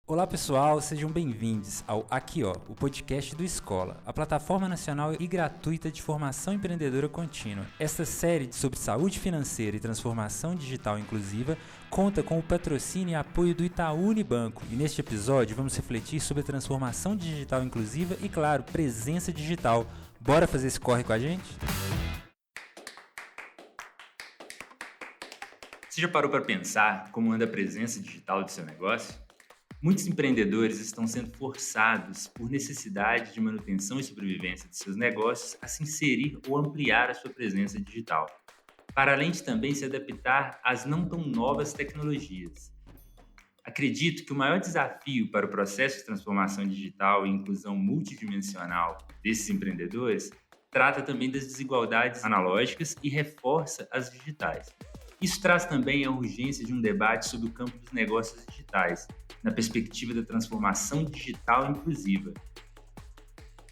Olá pessoal, sejam bem-vindos ao Aqui Ó, o podcast do Escola, a plataforma nacional e gratuita de formação empreendedora contínua. Esta série sobre saúde financeira e transformação digital inclusiva conta com o patrocínio e apoio do Itaú Unibanco. E neste episódio vamos refletir sobre a transformação digital inclusiva e, claro, presença digital. Bora fazer esse corre com a gente? Você já parou para pensar como anda a presença digital do seu negócio? Muitos empreendedores estão sendo forçados, por necessidade de manutenção e sobrevivência de seus negócios, a se inserir ou ampliar a sua presença digital, para além de também se adaptar às não tão novas tecnologias. Acredito que o maior desafio para o processo de transformação digital e inclusão multidimensional desses empreendedores trata também das desigualdades analógicas e reforça as digitais. Isso traz também a urgência de um debate sobre o campo dos negócios digitais, na perspectiva da transformação digital inclusiva.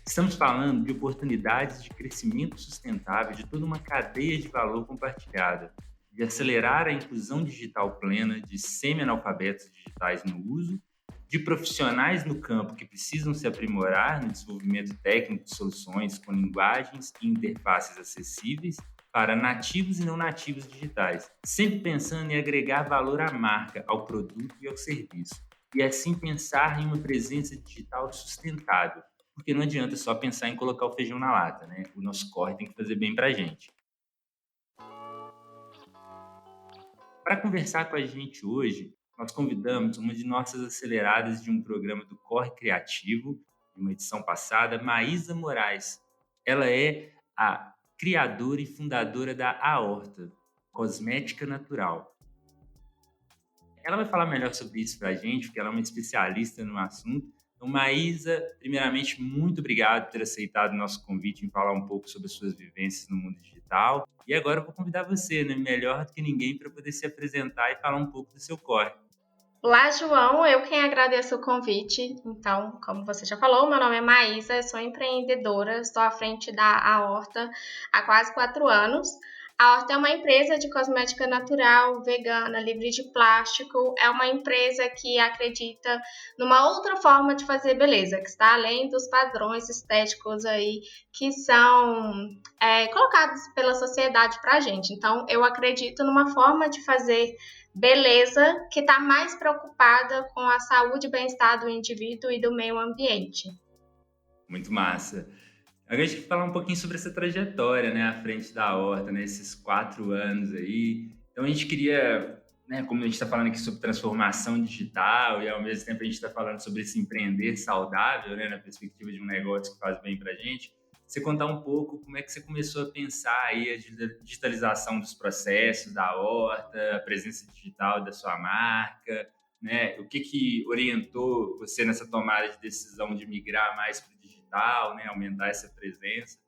Estamos falando de oportunidades de crescimento sustentável de toda uma cadeia de valor compartilhada, de acelerar a inclusão digital plena de semi-analfabetos digitais no uso, de profissionais no campo que precisam se aprimorar no desenvolvimento técnico de soluções com linguagens e interfaces acessíveis para nativos e não nativos digitais, sempre pensando em agregar valor à marca, ao produto e ao serviço, e assim pensar em uma presença digital sustentável, porque não adianta só pensar em colocar o feijão na lata, né? O nosso corre tem que fazer bem para a gente. Para conversar com a gente hoje, nós convidamos uma de nossas aceleradas de um programa do Corre Criativo, de uma edição passada, Maísa Moraes. Ela é a criadora e fundadora da Aorta, cosmética natural. Ela vai falar melhor sobre isso para a gente, porque ela é uma especialista no assunto. Então, Maísa, primeiramente, muito obrigado por ter aceitado o nosso convite em falar um pouco sobre as suas vivências no mundo digital. E agora eu vou convidar você, né, melhor do que ninguém, para poder se apresentar e falar um pouco do seu corre. Olá, João, eu quem agradeço o convite. Então, como você já falou, meu nome é Maísa, eu sou empreendedora, estou à frente da Aorta há quase 4 anos. A Horta é uma empresa de cosmética natural, vegana, livre de plástico. É uma empresa que acredita numa outra forma de fazer beleza, que está além dos padrões estéticos aí que são colocados pela sociedade para a gente. Então, eu acredito numa forma de fazer beleza que está mais preocupada com a saúde e bem-estar do indivíduo e do meio ambiente. Muito massa. Agora a gente vai falar um pouquinho sobre essa trajetória, né, à frente da Horta, né, esses 4 anos aí. Então a gente queria, né, como a gente está falando aqui sobre transformação digital e ao mesmo tempo a gente está falando sobre esse empreender saudável, né, na perspectiva de um negócio que faz bem para a gente, você contar um pouco como é que você começou a pensar aí a digitalização dos processos da Horta, a presença digital da sua marca, né, o que orientou você nessa tomada de decisão de migrar mais para o digital, né, aumentar essa presença?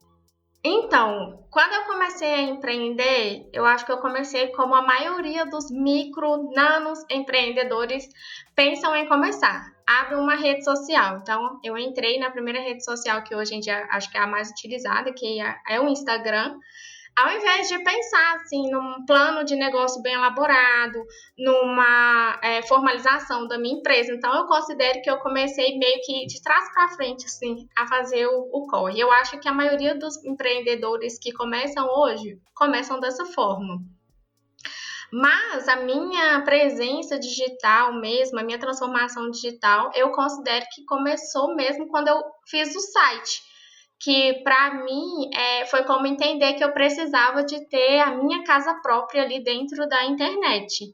Então, quando eu comecei a empreender, eu acho que eu comecei como a maioria dos micro, nanos empreendedores pensam em começar. Abre uma rede social. Então, eu entrei na primeira rede social que hoje em dia acho que é a mais utilizada, que é o Instagram. Ao invés de pensar assim num plano de negócio bem elaborado, numa formalização da minha empresa, então eu considero que eu comecei meio que de trás para frente assim a fazer o corre. Eu acho que a maioria dos empreendedores que começam hoje começam dessa forma. Mas a minha presença digital mesmo, a minha transformação digital, eu considero que começou mesmo quando eu fiz o site, que para mim foi como entender que eu precisava de ter a minha casa própria ali dentro da internet.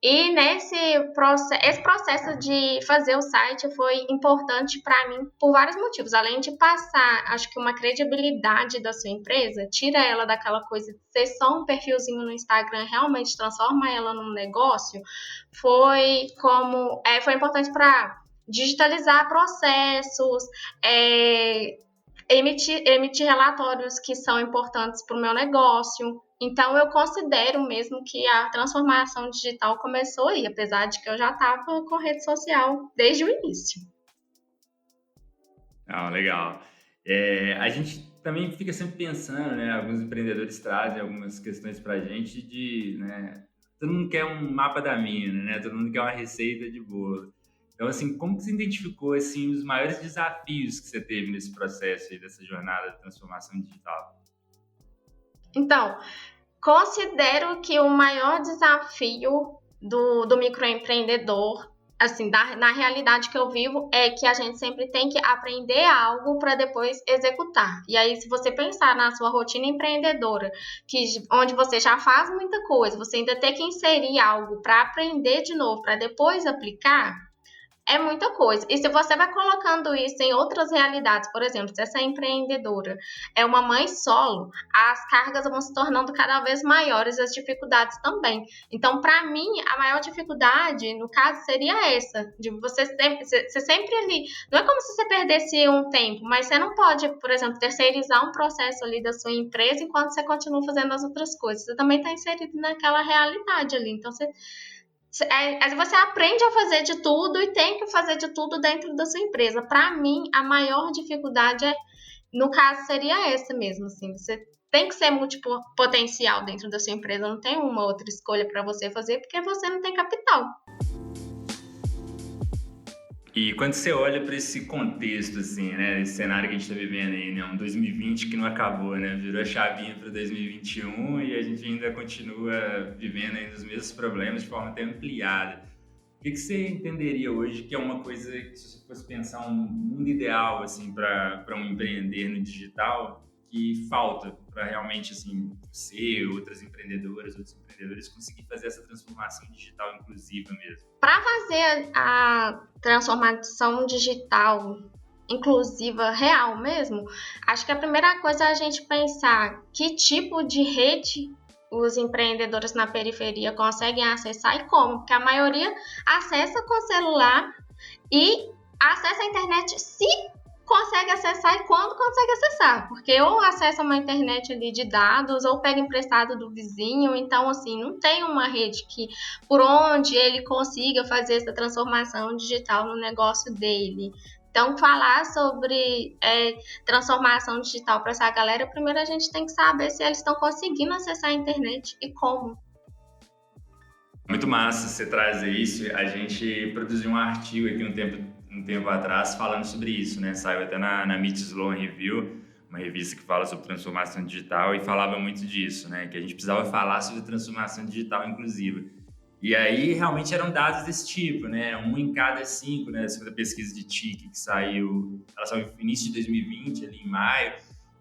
E esse processo de fazer o site foi importante para mim por vários motivos. Além de passar, acho que uma credibilidade da sua empresa, tira ela daquela coisa de ser só um perfilzinho no Instagram, realmente transforma ela num negócio, foi importante para digitalizar processos, emitir relatórios que são importantes para o meu negócio. Então, eu considero mesmo que a transformação digital começou aí, apesar de que eu já estava com rede social desde o início. Ah, legal. A gente também fica sempre pensando, né? Alguns empreendedores trazem algumas questões para a gente de, né? Todo mundo quer um mapa da mina, né? Todo mundo quer uma receita de bolo. Então, assim, como que você identificou, assim, os maiores desafios que você teve nesse processo aí, dessa jornada de transformação digital? Então, considero que o maior desafio do microempreendedor, assim, na realidade que eu vivo, é que a gente sempre tem que aprender algo para depois executar. E aí, se você pensar na sua rotina empreendedora, onde você já faz muita coisa, você ainda tem que inserir algo para aprender de novo, para depois aplicar, é muita coisa. E se você vai colocando isso em outras realidades, por exemplo, se essa empreendedora é uma mãe solo, as cargas vão se tornando cada vez maiores, as dificuldades também. Então, para mim, a maior dificuldade, no caso, seria essa, de você sempre ali. Não é como se você perdesse um tempo, mas você não pode, por exemplo, terceirizar um processo ali da sua empresa enquanto você continua fazendo as outras coisas. Você também está inserido naquela realidade ali. Então, você aprende a fazer de tudo e tem que fazer de tudo dentro da sua empresa. Para mim, a maior dificuldade no caso, seria essa mesmo, assim. Você tem que ser multipotencial dentro da sua empresa, não tem uma outra escolha para você fazer, porque você não tem capital. E quando você olha para esse contexto, assim, né, esse cenário que a gente está vivendo aí, né, um 2020 que não acabou, né, virou a chavinha para 2021 e a gente ainda continua vivendo ainda os mesmos problemas de forma até ampliada. O que você entenderia hoje que é uma coisa que, se você fosse pensar um mundo ideal, assim, para um empreender no digital, que falta para realmente, assim, você, outras empreendedoras, outros empreendedores conseguir fazer essa transformação digital inclusiva mesmo? Para fazer a transformação digital inclusiva real mesmo, acho que a primeira coisa é a gente pensar que tipo de rede os empreendedores na periferia conseguem acessar e como, porque a maioria acessa com celular e acessa a internet se consegue acessar e quando consegue acessar, porque ou acessa uma internet ali de dados ou pega emprestado do vizinho, então assim, não tem uma rede que por onde ele consiga fazer essa transformação digital no negócio dele. Então, falar sobre transformação digital para essa galera, primeiro a gente tem que saber se eles estão conseguindo acessar a internet e como. Muito massa você trazer isso. A gente produziu um artigo aqui um tempo atrás falando sobre isso, né? Saiu até na Meet Sloan Review, uma revista que fala sobre transformação digital e falava muito disso, né? Que a gente precisava falar sobre transformação digital inclusiva. E aí, realmente, eram dados desse tipo, né? 1 em cada 5, né? Segundo a pesquisa de TIC, que ela saiu no início de 2020, ali em maio,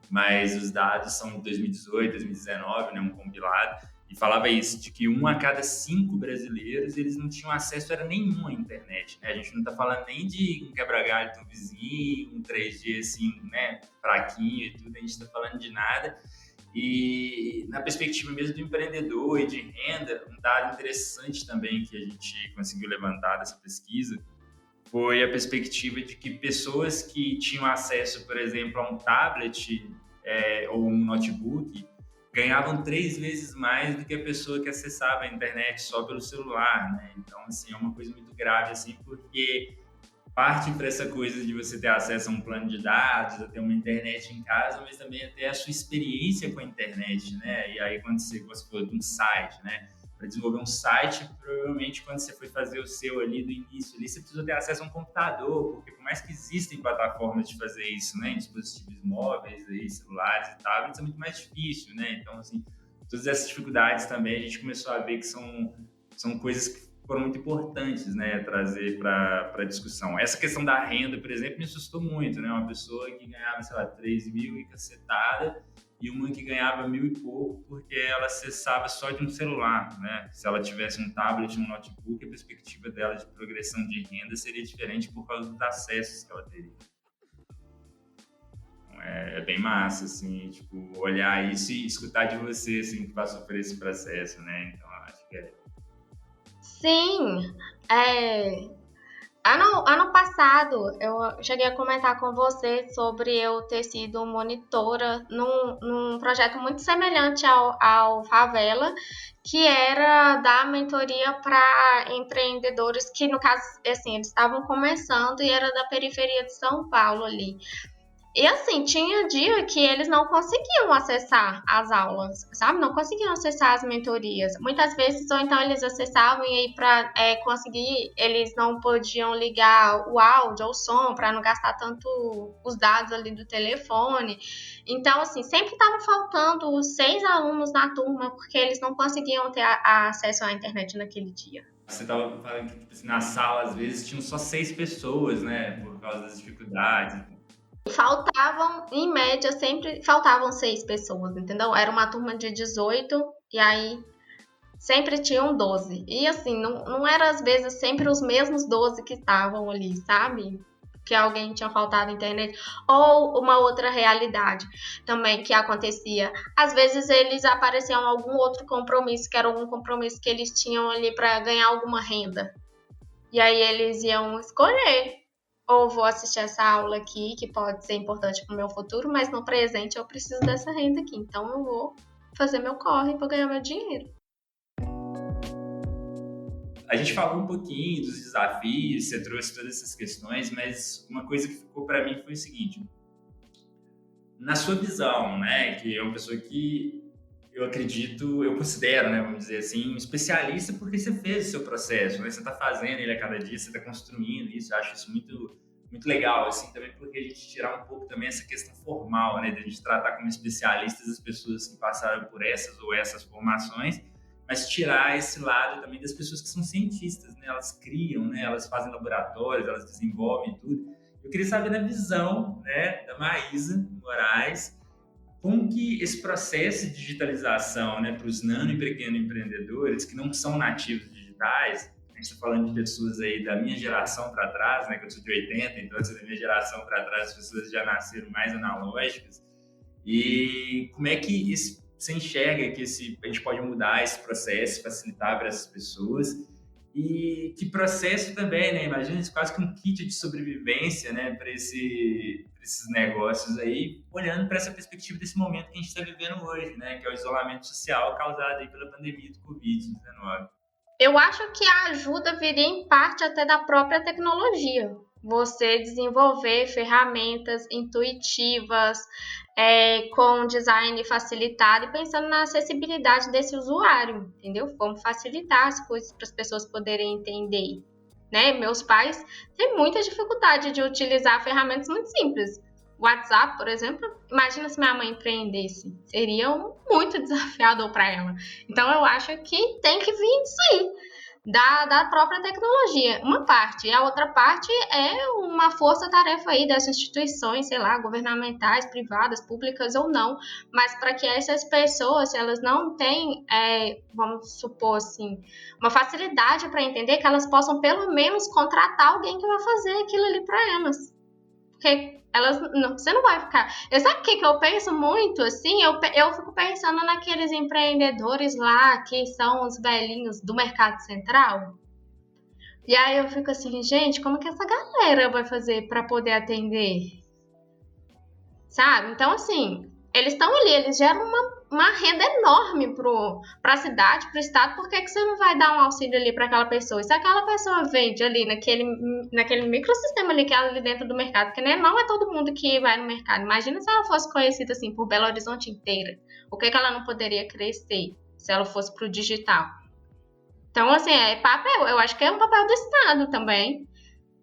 mas os dados são de 2018, 2019, né? Um compilado. E falava isso, de que 1 a cada 5 brasileiros, eles não tinham acesso era nenhum à internet, né? A gente não está falando nem de um quebra-galho do vizinho, um 3G assim, né? Fraquinho e tudo, a gente está falando de nada. E na perspectiva mesmo do empreendedor e de renda, um dado interessante também que a gente conseguiu levantar dessa pesquisa foi a perspectiva de que pessoas que tinham acesso, por exemplo, a um tablet ou um notebook ganhavam 3 vezes mais do que a pessoa que acessava a internet só pelo celular, né? Então, assim, é uma coisa muito grave, assim, porque parte para essa coisa de você ter acesso a um plano de dados, a ter uma internet em casa, mas também até a sua experiência com a internet, né? E aí, quando você falou de um site, né? Para desenvolver um site, provavelmente quando você foi fazer o seu ali do início, ali, você precisou ter acesso a um computador, porque por mais que existem plataformas de fazer isso, né? Em dispositivos móveis, aí, celulares e tablets, é muito mais difícil, né? Então, assim, todas essas dificuldades também a gente começou a ver que são coisas que foram muito importantes, né, trazer para a discussão. Essa questão da renda, por exemplo, me assustou muito, né? Uma pessoa que ganhava, sei lá, 3 mil e cacetada e uma que ganhava 1.000 e pouco porque ela acessava só de um celular, né? Se ela tivesse um tablet, um notebook, a perspectiva dela de progressão de renda seria diferente por causa dos acessos que ela teria. Então, é bem massa, assim, tipo, olhar isso e escutar de você, assim, que passou por esse processo, né? Então, acho que Sim, ano passado eu cheguei a comentar com você sobre eu ter sido monitora num projeto muito semelhante ao Favela, que era dar mentoria para empreendedores que, no caso, assim, eles estavam começando e era da periferia de São Paulo ali. E assim, tinha dia que eles não conseguiam acessar as aulas, sabe? Não conseguiam acessar as mentorias. Muitas vezes, ou então eles acessavam e aí para conseguir, eles não podiam ligar o áudio ou o som para não gastar tanto os dados ali do telefone. Então, assim, sempre estava faltando 6 alunos na turma porque eles não conseguiam ter acesso à internet naquele dia. Você estava falando que, tipo assim, na sala, às vezes, tinham só 6 pessoas, né? Por causa das dificuldades. Faltavam, em média, sempre faltavam 6 pessoas, entendeu? Era uma turma de 18 e aí sempre tinham 12. E assim, não era às vezes sempre os mesmos 12 que estavam ali, sabe? Que alguém tinha faltado a internet. Ou uma outra realidade também que acontecia. Às vezes eles apareciam algum outro compromisso, que era algum compromisso que eles tinham ali para ganhar alguma renda. E aí eles iam escolher ou vou assistir essa aula aqui, que pode ser importante para o meu futuro, mas no presente eu preciso dessa renda aqui. Então eu vou fazer meu corre para ganhar meu dinheiro. A gente falou um pouquinho dos desafios, você trouxe todas essas questões, mas uma coisa que ficou para mim foi o seguinte: na sua visão, né, que é uma pessoa que eu acredito, eu considero, né, vamos dizer assim, um especialista porque você fez o seu processo, né, você está fazendo ele a cada dia, você está construindo isso, eu acho isso muito legal, assim, também porque a gente tirar um pouco também essa questão formal, né, de a gente tratar como especialistas as pessoas que passaram por essas ou essas formações, mas tirar esse lado também das pessoas que são cientistas, né, elas criam, né, elas fazem laboratórios, elas desenvolvem tudo. Eu queria saber da visão, né, da Maísa Moraes, como que esse processo de digitalização, né, para os nano e pequenos empreendedores que não são nativos digitais, a gente está falando de pessoas aí da minha geração para trás, né, que eu sou de 80, então eu sou da minha geração para trás, as pessoas já nasceram mais analógicas, e como é que isso, você enxerga que a gente pode mudar esse processo, facilitar para essas pessoas, e que processo também, né? Imagina isso quase que um kit de sobrevivência, né, para esses negócios aí, olhando para essa perspectiva desse momento que a gente está vivendo hoje, né, que é o isolamento social causado aí pela pandemia do Covid-19. Eu acho que a ajuda viria em parte até da própria tecnologia. Você desenvolver ferramentas intuitivas, com design facilitado e pensando na acessibilidade desse usuário, entendeu? Como facilitar as coisas para as pessoas poderem entender. Né? Meus pais têm muita dificuldade de utilizar ferramentas muito simples. WhatsApp, por exemplo, imagina se minha mãe empreendesse. Seria muito desafiador para ela. Então, eu acho que tem que vir disso aí, da própria tecnologia, uma parte. E a outra parte é uma força-tarefa aí das instituições, sei lá, governamentais, privadas, públicas ou não, mas para que essas pessoas, se elas não têm, vamos supor assim, uma facilidade para entender, que elas possam pelo menos contratar alguém que vai fazer aquilo ali para elas. Porque você não vai ficar. Sabe o que eu penso muito assim? Eu fico pensando naqueles empreendedores lá que são os velhinhos do Mercado Central. E aí eu fico assim, gente, como que essa galera vai fazer para poder atender? Sabe? Então, assim, eles estão ali, eles geram uma renda enorme para a cidade, para o estado. Por que você não vai dar um auxílio ali para aquela pessoa? E se aquela pessoa vende ali naquele microsistema ali que é ali dentro do mercado, porque né, não é todo mundo que vai no mercado. Imagina se ela fosse conhecida assim por Belo Horizonte inteira. O que ela não poderia crescer se ela fosse para o digital? Então, assim, é papel. Eu acho que é um papel do Estado também.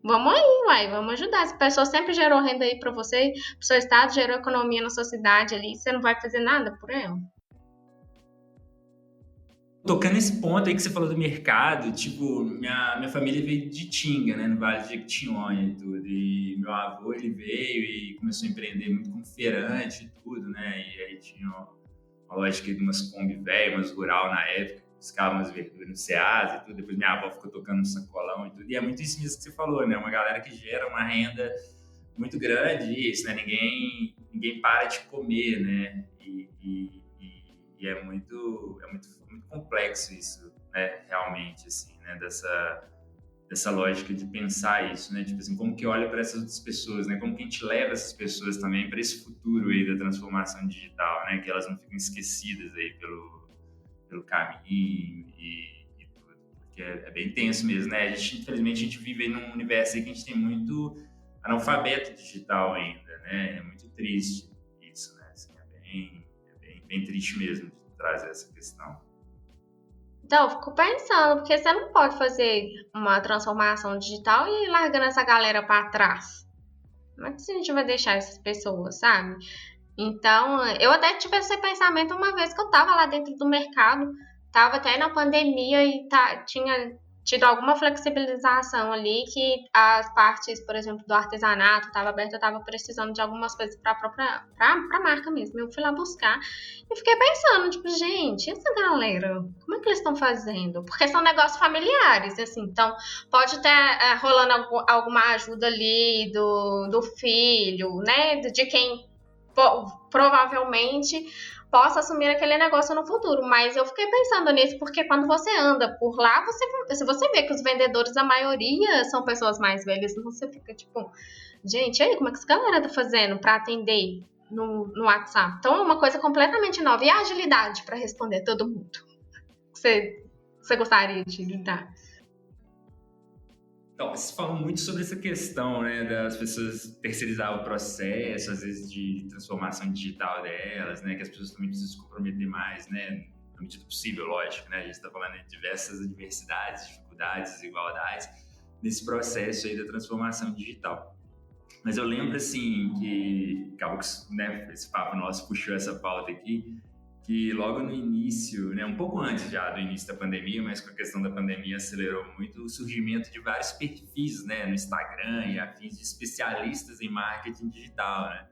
Vamos aí, uai, vamos ajudar. Se a pessoa sempre gerou renda aí pra você, pro seu estado, gerou economia na sua cidade ali, você não vai fazer nada por ela. Tocando nesse ponto aí que você falou do mercado, tipo, minha família veio de Tinga, né, no Vale de Jequitinhonha e tudo, e meu avô, ele veio e começou a empreender muito como feirante e tudo, né, e aí tinha uma lógica de umas Kombi velhas, umas rural na época, buscava umas verduras no Ceasa e tudo, depois minha avó ficou tocando no sacolão e tudo, e é muito isso mesmo que você falou, né, uma galera que gera uma renda muito grande, isso, né, ninguém para de comer, né, e muito complexo isso, né, realmente, assim, né, dessa lógica de pensar isso, né, tipo assim, como que olha para essas outras pessoas, né, como que a gente leva essas pessoas também para esse futuro aí da transformação digital, né, que elas não ficam esquecidas aí pelo caminho e tudo, porque é bem tenso mesmo, né, infelizmente, a gente vive num universo aí que a gente tem muito analfabeto digital ainda, né? É muito triste isso, né? Assim, bem triste mesmo de trazer essa questão. Então, eu fico pensando, porque você não pode fazer uma transformação digital e ir largando essa galera para trás. Como é que a gente vai deixar essas pessoas, sabe? Então, eu até tive esse pensamento uma vez que eu tava lá dentro do mercado, tava até na pandemia e tinha tido alguma flexibilização ali que as partes, por exemplo, do artesanato estava aberta, eu tava precisando de algumas coisas para pra marca mesmo. Eu fui lá buscar e fiquei pensando, tipo, gente, essa galera, como é que eles estão fazendo? Porque são negócios familiares, assim, então pode estar rolando alguma ajuda ali do filho, né, de quem provavelmente possa assumir aquele negócio no futuro, mas eu fiquei pensando nisso porque quando você anda por lá, se você vê que os vendedores, a maioria são pessoas mais velhas, você fica tipo, gente, aí como é que essa galera tá fazendo para atender no WhatsApp? Então é uma coisa completamente nova. E a agilidade para responder todo mundo. Você gostaria de lidar? Então, vocês falam muito sobre essa questão, né, das pessoas terceirizar o processo, às vezes de transformação digital delas, né, que as pessoas também precisam se comprometer mais, né, na medida do possível, lógico, né, a gente está falando de diversas adversidades, dificuldades, desigualdades nesse processo aí da transformação digital. Mas eu lembro, assim, que acabou que, né, esse papo nosso puxou essa pauta aqui, que logo no início, né, um pouco antes já do início da pandemia, mas com a questão da pandemia acelerou muito o surgimento de vários perfis, né, no Instagram e afins de especialistas em marketing digital, né?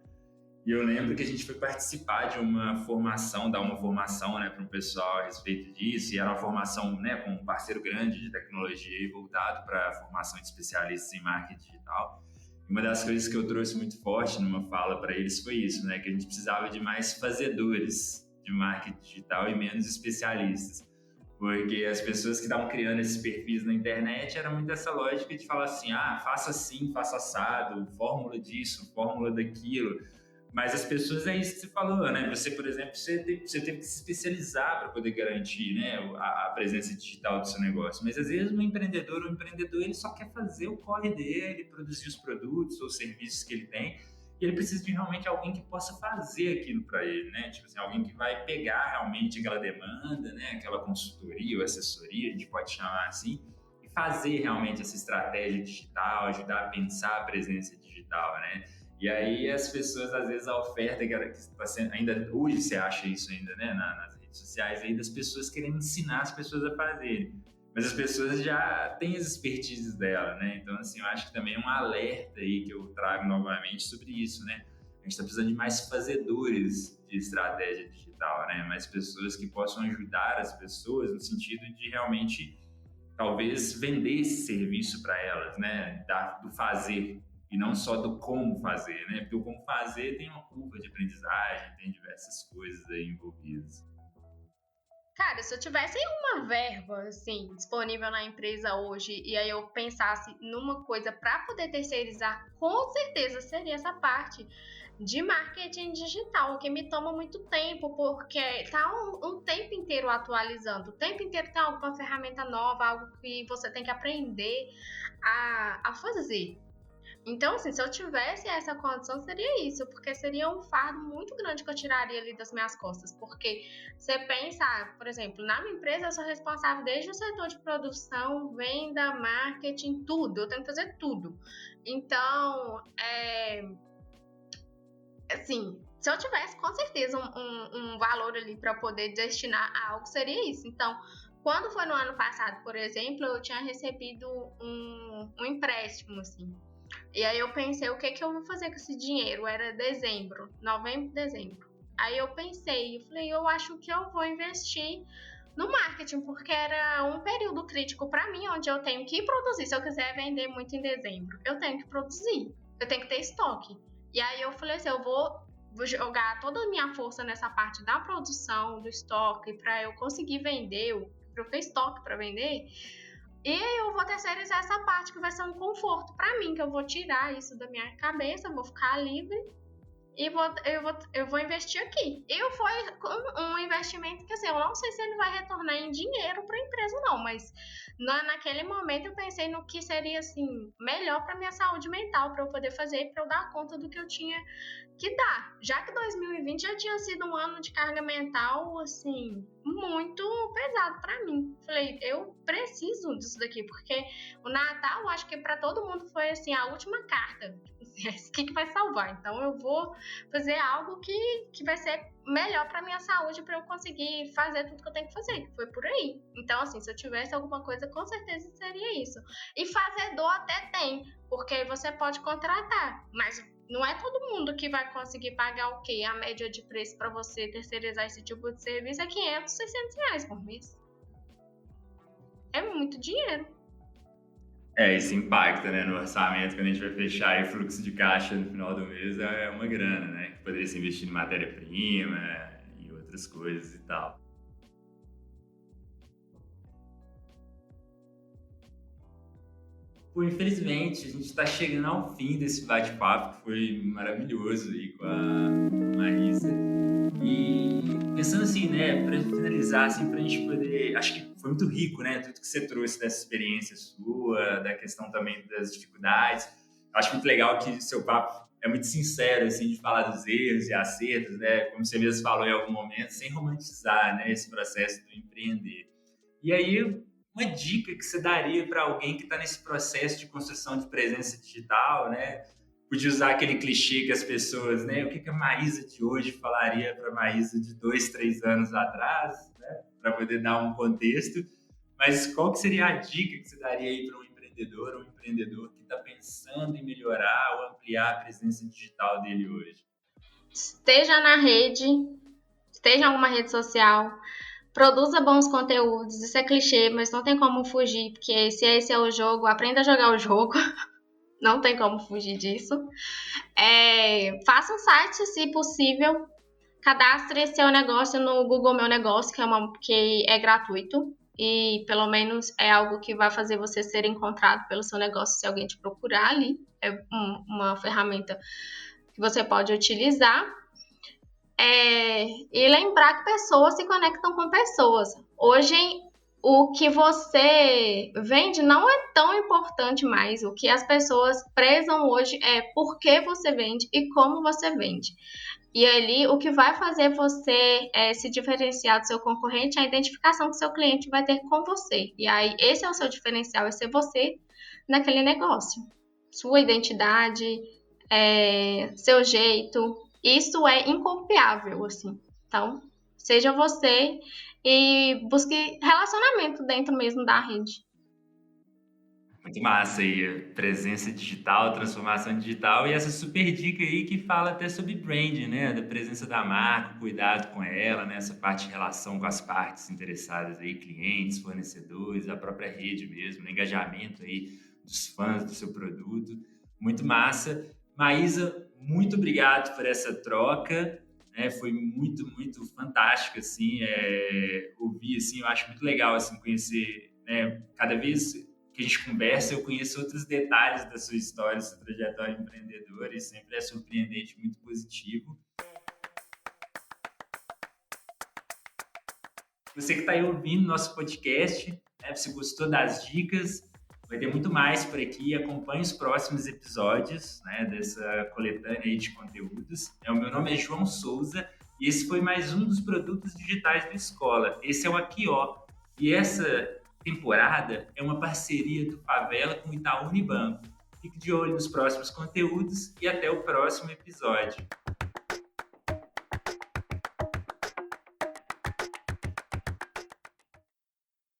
E eu lembro que a gente foi participar de uma formação, dar uma formação, né, para o pessoal a respeito disso, e era uma formação, né, com um parceiro grande de tecnologia e voltado para a formação de especialistas em marketing digital. Uma das coisas que eu trouxe muito forte numa fala para eles foi isso, né, que a gente precisava de mais fazedores de marketing digital e menos especialistas. Porque as pessoas que estavam criando esses perfis na internet era muito essa lógica de falar assim, faça assim, faça assado, fórmula disso, fórmula daquilo. Mas as pessoas, é isso que você falou, né? Você, por exemplo, você teve que se especializar para poder garantir, né, a presença digital do seu negócio. Mas às vezes um empreendedor ou um empreendedor, ele só quer fazer o corre dele, produzir os produtos ou serviços que ele tem, e ele precisa de realmente alguém que possa fazer aquilo para ele, né? Tipo assim, alguém que vai pegar realmente aquela demanda, né, aquela consultoria ou assessoria, a gente pode chamar assim, e fazer realmente essa estratégia digital, ajudar a pensar a presença digital, né? E aí as pessoas, às vezes, a oferta que está sendo, ainda hoje você acha isso ainda, né, nas redes sociais, aí das pessoas querendo ensinar as pessoas a fazerem. Mas as pessoas já têm as expertises dela, né? Então, assim, eu acho que também é um alerta aí que eu trago novamente sobre isso, né? A gente está precisando de mais fazedores de estratégia digital, né? Mais pessoas que possam ajudar as pessoas no sentido de realmente, talvez, vender esse serviço para elas, né? Do fazer e não só do como fazer, né? Porque o como fazer tem uma curva de aprendizagem, tem diversas coisas aí envolvidas. Cara, se eu tivesse uma verba assim disponível na empresa hoje e aí eu pensasse numa coisa para poder terceirizar, com certeza seria essa parte de marketing digital, o que me toma muito tempo, porque tá um tempo inteiro atualizando, o tempo inteiro tem alguma ferramenta nova, algo que você tem que aprender a fazer. Então, assim, se eu tivesse essa condição, seria isso, porque seria um fardo muito grande que eu tiraria ali das minhas costas. Porque você pensa, por exemplo, na minha empresa eu sou responsável desde o setor de produção, venda, marketing, tudo. Eu tenho que fazer tudo. Então, assim, se eu tivesse com certeza um valor ali para poder destinar a algo, seria isso. Então, quando foi no ano passado, por exemplo, eu tinha recebido um empréstimo, assim. E aí eu pensei, o que que eu vou fazer com esse dinheiro? Era dezembro, novembro, dezembro. Aí eu pensei, eu falei, eu acho que eu vou investir no marketing, porque era um período crítico para mim, onde eu tenho que produzir. Se eu quiser vender muito em dezembro, eu tenho que produzir, eu tenho que ter estoque. E aí eu falei assim, eu vou jogar toda a minha força nessa parte da produção, do estoque, para eu conseguir vender, para eu ter estoque para vender. E eu vou terceirizar essa parte que vai ser um conforto para mim, que eu vou tirar isso da minha cabeça, vou ficar livre e eu vou investir aqui. E foi um investimento que, assim, eu não sei se ele vai retornar em dinheiro para a empresa, não, mas naquele momento eu pensei no que seria, assim, melhor para minha saúde mental, para eu poder fazer, para eu dar conta do que eu tinha que dar. Já que 2020 já tinha sido um ano de carga mental, assim, muito pesado para mim. Falei, eu preciso disso daqui, porque o Natal, acho que para todo mundo foi, assim, a última carta. O que vai salvar? Então eu vou fazer algo que vai ser melhor para minha saúde, para eu conseguir fazer tudo que eu tenho que fazer, que foi por aí. Então, assim, se eu tivesse alguma coisa, com certeza seria isso. E fazedor até tem, porque você pode contratar, mas não é todo mundo que vai conseguir pagar o quê? A média de preço para você terceirizar esse tipo de serviço é 500, 600 reais por mês. É muito dinheiro. Isso impacta, né, no orçamento, quando a gente vai fechar aí fluxo de caixa no final do mês, é uma grana, né, que poderia ser investido em matéria-prima e outras coisas e tal. Pô, infelizmente, a gente está chegando ao fim desse bate-papo, que foi maravilhoso aí com a Marisa. E pensando assim, né, para finalizar, assim, para a gente poder. Acho que foi muito rico, né, tudo que você trouxe dessa experiência sua, da questão também das dificuldades. Acho muito legal que o seu papo é muito sincero, assim, de falar dos erros e acertos, né, como você mesmo falou em algum momento, sem romantizar, né, esse processo do empreender. E aí, uma dica que você daria para alguém que está nesse processo de construção de presença digital, né? Podia usar aquele clichê que as pessoas, né? O que a Maísa de hoje falaria para a Maísa de 2, 3 anos atrás, né? Para poder dar um contexto. Mas qual que seria a dica que você daria aí para um empreendedor ou um empreendedor que está pensando em melhorar ou ampliar a presença digital dele hoje? Esteja na rede, esteja em alguma rede social, produza bons conteúdos. Isso é clichê, mas não tem como fugir, porque se esse é o jogo, aprenda a jogar o jogo. Não tem como fugir disso. Faça um site, se possível. Cadastre seu negócio no Google Meu Negócio, que é gratuito. E pelo menos é algo que vai fazer você ser encontrado pelo seu negócio se alguém te procurar ali. É uma ferramenta que você pode utilizar. E lembrar que pessoas se conectam com pessoas. Hoje, o que você vende não é tão importante mais. O que as pessoas prezam hoje é por que você vende e como você vende. E ali, o que vai fazer você se diferenciar do seu concorrente é a identificação que seu cliente vai ter com você. E aí, esse é o seu diferencial, é ser você naquele negócio. Sua identidade, seu jeito, isso é incopiável, assim. Então, seja você e busque relacionamento dentro mesmo da rede. Muito massa aí, presença digital, transformação digital e essa super dica aí que fala até sobre branding, né? Da presença da marca, cuidado com ela, né? Essa parte de relação com as partes interessadas aí, clientes, fornecedores, a própria rede mesmo, né? Engajamento aí dos fãs do seu produto. Muito massa. Maísa, muito obrigado por essa troca, né? Foi muito, muito fantástico, assim, ouvir, assim, eu acho muito legal, assim, conhecer, né? Cada vez que a gente conversa, eu conheço outros detalhes da sua história, sua trajetória empreendedora, e sempre é surpreendente, muito positivo. Você que está aí ouvindo nosso podcast, né, se gostou das dicas, vai ter muito mais por aqui. Acompanhe os próximos episódios, né, dessa coletânea aí de conteúdos. O meu nome é João Souza e esse foi mais um dos produtos digitais da escola. Esse é o Aqui Ó. E essa temporada é uma parceria do Favela com o Itaú Unibanco. Fique de olho nos próximos conteúdos e até o próximo episódio.